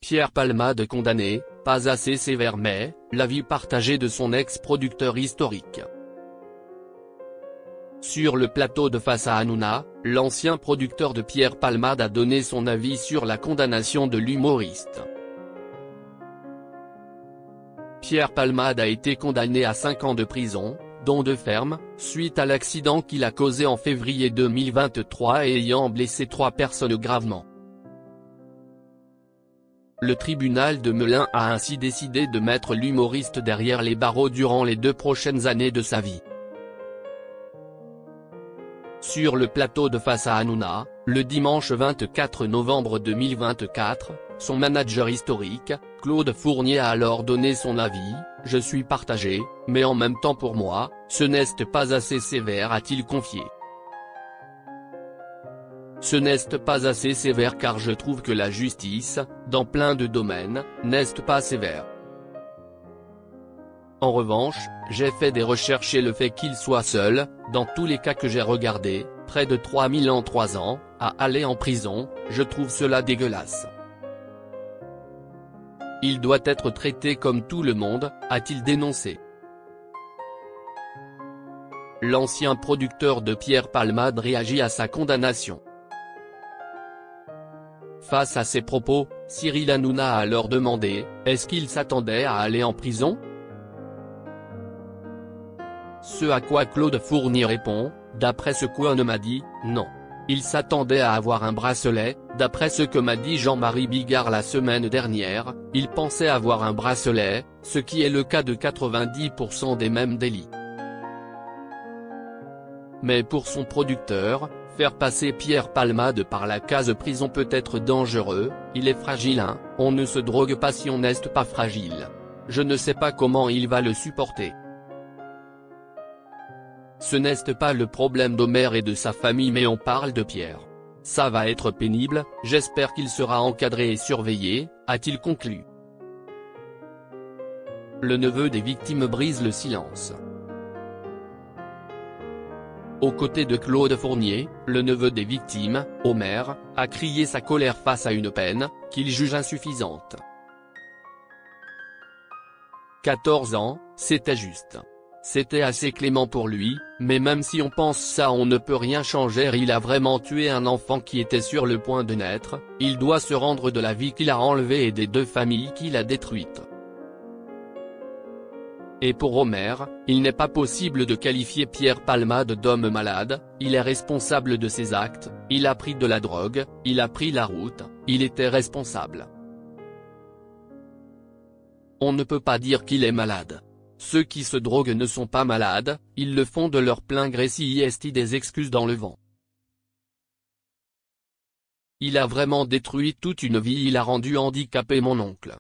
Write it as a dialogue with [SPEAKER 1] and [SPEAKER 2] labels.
[SPEAKER 1] Pierre Palmade condamné, pas assez sévère mais, l'avis partagé de son ex-producteur historique. Sur le plateau de Face à Hanouna, l'ancien producteur de Pierre Palmade a donné son avis sur la condamnation de l'humoriste. Pierre Palmade a été condamné à 5 ans de prison, dont 2 fermes, suite à l'accident qu'il a causé en février 2023 et ayant blessé 3 personnes gravement. Le tribunal de Melun a ainsi décidé de mettre l'humoriste derrière les barreaux durant les 2 prochaines années de sa vie. Sur le plateau de Face à Hanouna, le dimanche 24 novembre 2024, son manager historique, Claude Fournier a alors donné son avis. « Je suis partagé, mais en même temps pour moi, ce n'est pas assez sévère » a-t-il confié. Ce n'est pas assez sévère car je trouve que la justice, dans plein de domaines, n'est pas sévère. En revanche, j'ai fait des recherches et le fait qu'il soit seul, dans tous les cas que j'ai regardés, près de 3000 en 3 ans, à aller en prison, je trouve cela dégueulasse. Il doit être traité comme tout le monde, a-t-il dénoncé. L'ancien producteur de Pierre Palmade réagit à sa condamnation. Face à ces propos, Cyril Hanouna a alors demandé « Est-ce qu'il s'attendait à aller en prison ?» Ce à quoi Claude Fournier répond « D'après ce qu'on m'a dit, non. Il s'attendait à avoir un bracelet, d'après ce que m'a dit Jean-Marie Bigard la semaine dernière, il pensait avoir un bracelet, ce qui est le cas de 90% des mêmes délits. Mais pour son producteur, faire passer Pierre Palmade par la case prison peut être dangereux, il est fragile hein, on ne se drogue pas si on n'est pas fragile. Je ne sais pas comment il va le supporter. Ce n'est pas le problème d'Homer et de sa famille mais on parle de Pierre. Ça va être pénible, j'espère qu'il sera encadré et surveillé, a-t-il conclu. Le neveu des victimes brise le silence. Aux côtés de Claude Fournier, le neveu des victimes, Homer, a crié sa colère face à une peine, qu'il juge insuffisante. 14 ans, c'était juste. C'était assez clément pour lui, mais même si on pense ça on ne peut rien changer. Il a vraiment tué un enfant qui était sur le point de naître, il doit se rendre de la vie qu'il a enlevée et des 2 familles qu'il a détruites. Et pour Homer, il n'est pas possible de qualifier Pierre Palmade d'homme malade, il est responsable de ses actes, il a pris de la drogue, il a pris la route, il était responsable. On ne peut pas dire qu'il est malade. Ceux qui se droguent ne sont pas malades, ils le font de leur plein gré s'il y a des excuses dans le vent. Il a vraiment détruit toute une vie, il a rendu handicapé mon oncle.